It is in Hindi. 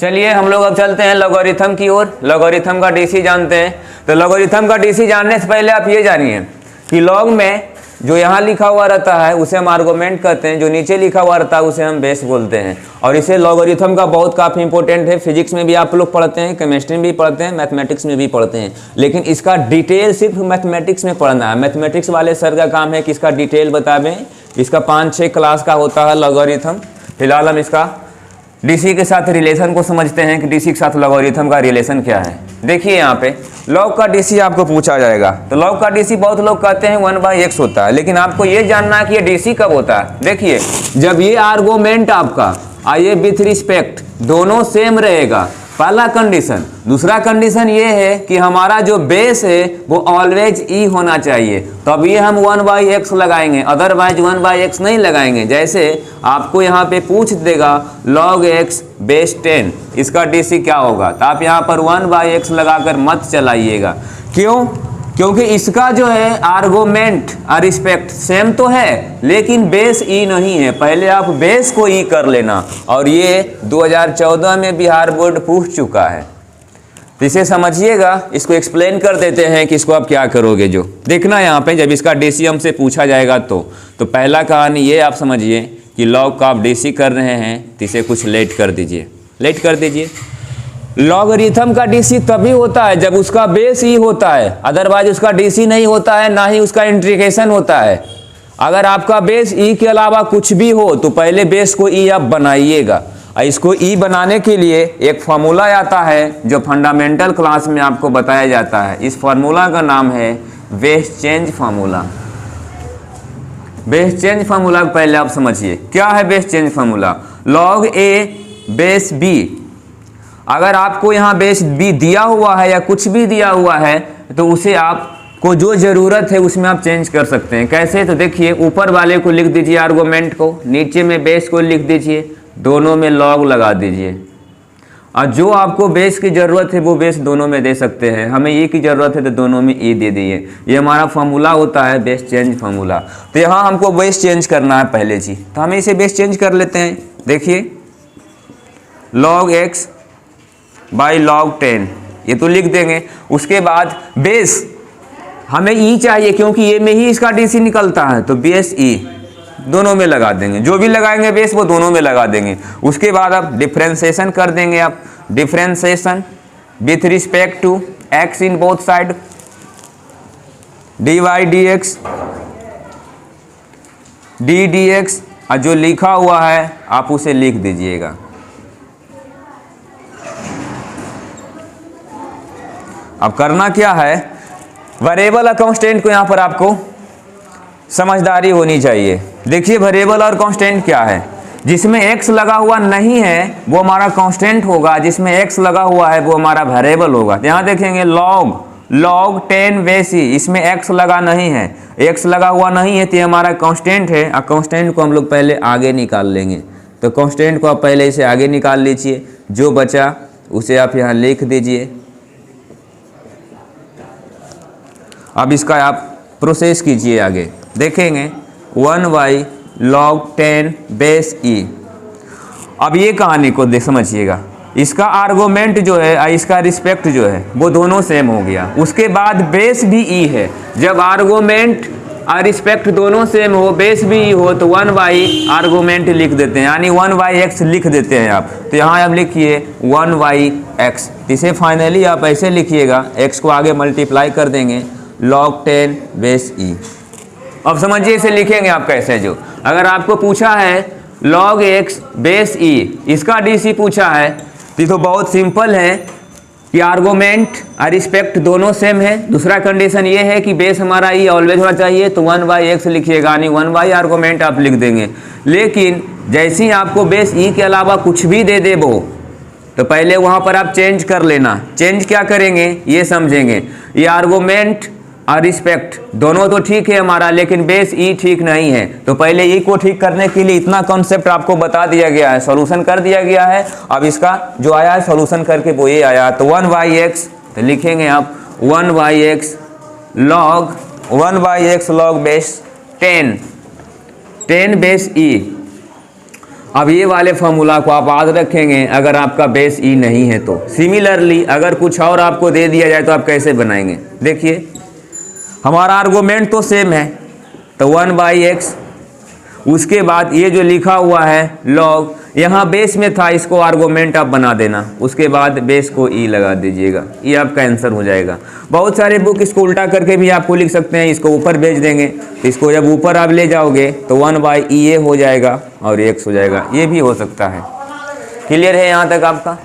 चलिए हम लोग अब चलते हैं लॉगरिथम की ओर। लॉगरिथम का डीसी जानते हैं, तो लॉगरिथम का डीसी जानने से पहले आप ये जानिए कि लॉग में जो यहाँ लिखा हुआ रहता है उसे हम आर्गुमेंट कहते हैं, जो नीचे लिखा हुआ रहता है उसे हम बेस बोलते हैं। और इसे लॉगरिथम का बहुत काफ़ी इंपॉर्टेंट है। फिजिक्स में भी आप लोग पढ़ते हैं, केमिस्ट्री में भी पढ़ते हैं, मैथमेटिक्स में भी पढ़ते हैं, लेकिन इसका डिटेल सिर्फ मैथमेटिक्स में पढ़ना है। मैथमेटिक्स वाले सर का काम है कि इसका डिटेल बतावें। इसका 5-6 क्लास का होता है लॉगरिथम। फिलहाल हम इसका डीसी के साथ रिलेशन को समझते हैं कि डीसी के साथ लॉगरिथम का रिलेशन क्या है। देखिए यहाँ पे लॉग का डीसी आपको पूछा जाएगा, तो लॉग का डीसी बहुत लोग कहते हैं 1/x होता है, लेकिन आपको ये जानना है कि ये डीसी कब होता है। देखिए जब ये आर्गुमेंट आपका आइए विथ रिस्पेक्ट दोनों सेम रहेगा, पहला कंडीशन। दूसरा कंडीशन ये है कि हमारा जो बेस है वो ऑलवेज ई होना चाहिए, तभी हम 1/x लगाएंगे, अदरवाइज 1/x नहीं लगाएंगे। जैसे आपको यहाँ पे पूछ देगा log x बेस 10, इसका डीसी क्या होगा, तो आप यहाँ पर 1/x लगाकर मत चलाइएगा। क्यों? क्योंकि इसका जो है आर्गुमेंट और रिस्पेक्ट सेम तो है, लेकिन बेस ई नहीं है। पहले आप बेस को ई कर लेना, और ये 2014 में बिहार बोर्ड पूछ चुका है। तो इसे समझिएगा, इसको एक्सप्लेन कर देते हैं कि इसको आप क्या करोगे। जो देखना यहाँ पे जब इसका डीसी हमसे पूछा जाएगा तो पहला कहानी ये आप समझिए कि लॉग का आप डीसी कर रहे हैं, तो इसे कुछ लेट कर दीजिए, लेट कर दीजिए। लॉगरिथम का डीसी तभी होता है जब उसका बेस ई होता है, अदरवाइज उसका डीसी नहीं होता है, ना ही उसका इंटीग्रेशन होता है। अगर आपका बेस ई के अलावा कुछ भी हो तो पहले बेस को ई आप बनाइएगा। इसको ई बनाने के लिए एक फार्मूला आता है जो फंडामेंटल क्लास में आपको बताया जाता है। इस फार्मूला का नाम है base change formula. Base change formula पहले आप समझिए क्या है बेस चेंज फार्मूला। लॉग ए बेस बी, अगर आपको यहाँ बेस बी दिया हुआ है या कुछ भी दिया हुआ है तो उसे आपको जो ज़रूरत है उसमें आप चेंज कर सकते हैं। कैसे? तो देखिए ऊपर वाले को लिख दीजिए आर्गुमेंट को, नीचे में बेस को लिख दीजिए, दोनों में लॉग लगा दीजिए। और जो आपको बेस की ज़रूरत है वो बेस दोनों में दे सकते हैं। हमें ई की ज़रूरत है तो दोनों में ई दे दिए। ये हमारा फार्मूला होता है बेस चेंज फार्मूला। तो यहाँ हमको बेस चेंज करना है पहले चीज, तो हमें इसे बेस चेंज कर लेते हैं। देखिए log x बाई log 10 ये तो लिख देंगे। उसके बाद बेस हमें ई चाहिए क्योंकि ये में ही इसका डीसी निकलता है, तो बेस ई दोनों में लगा देंगे। जो भी लगाएंगे बेस वो दोनों में लगा देंगे। उसके बाद आप डिफ्रेंसिएशन कर देंगे। आप differentiation with respect to x in both side, dy dx d dx, और जो लिखा हुआ है आप उसे लिख दीजिएगा। अब करना क्या है, वेरिएबल और कांस्टेंट को यहाँ पर आपको समझदारी होनी चाहिए। देखिए वेरिएबल और कांस्टेंट क्या है। जिसमें x लगा हुआ नहीं है वो हमारा कांस्टेंट होगा, जिसमें x लगा हुआ है वो हमारा वेरिएबल होगा। यहाँ देखेंगे log 10 बेस ई, इसमें x लगा नहीं है, x लगा हुआ नहीं है तो ये हमारा कांस्टेंट है। और कांस्टेंट को हम लोग पहले आगे निकाल लेंगे, तो कांस्टेंट को आप पहले इसे आगे निकाल लीजिए। जो बचा उसे आप यहाँ लिख दीजिए। अब इसका आप प्रोसेस कीजिए आगे। देखेंगे 1/log 10 बेस ई। अब ये कहानी को समझिएगा, इसका आर्गुमेंट जो है इसका रिस्पेक्ट जो है वो दोनों सेम हो गया। उसके बाद बेस भी ई है। जब आर्गुमेंट और रिस्पेक्ट दोनों सेम हो, बेस भी ई हो, तो 1/आर्गुमेंट लिख देते हैं, यानी 1/x लिख देते हैं आप। तो यहाँ आप लिखिए 1/x। इसे फाइनली आप ऐसे लिखिएगा, x को आगे मल्टीप्लाई कर देंगे log 10 बेस ई। अब समझिए इसे लिखेंगे आप कैसे। जो अगर आपको पूछा है log x बेस ई, इसका डीसी पूछा है, तो बहुत सिंपल है कि आर्गुमेंट और रिस्पेक्ट दोनों सेम है। दूसरा कंडीशन ये है कि बेस हमारा ई ऑलवेज होना चाहिए, तो 1/x लिखिएगा, यानी 1/ आर्गुमेंट आप लिख देंगे। लेकिन जैसे ही आपको बेस ई के अलावा कुछ भी दे दे वो, तो पहले वहाँ पर आप चेंज कर लेना। चेंज क्या करेंगे ये समझेंगे। ये आर्गुमेंट और रिस्पेक्ट दोनों तो ठीक है हमारा, लेकिन बेस ई ठीक नहीं है। तो पहले ई को ठीक करने के लिए इतना कॉन्सेप्ट आपको बता दिया गया है, सॉल्यूशन कर दिया गया है। अब इसका जो आया है सॉल्यूशन करके वो ये आया, तो 1/x तो लिखेंगे आप 1/x log बेस 10 बेस ई। अब ये वाले फॉर्मूला को आप याद रखेंगे अगर आपका बेस ई नहीं है तो। सिमिलरली अगर कुछ और आपको दे दिया जाए तो आप कैसे बनाएंगे? देखिए हमारा आर्गुमेंट तो सेम है, तो 1/x, उसके बाद ये जो लिखा हुआ है लॉग, यहाँ बेस में था, इसको आर्गुमेंट आप बना देना, उसके बाद बेस को ई लगा दीजिएगा, ये आपका आंसर हो जाएगा। बहुत सारे बुक इसको उल्टा करके भी आपको लिख सकते हैं, इसको ऊपर भेज देंगे, तो इसको जब ऊपर आप ले जाओगे तो 1/e हो जाएगा और x हो जाएगा, ये भी हो सकता है। क्लियर है यहाँ तक आपका?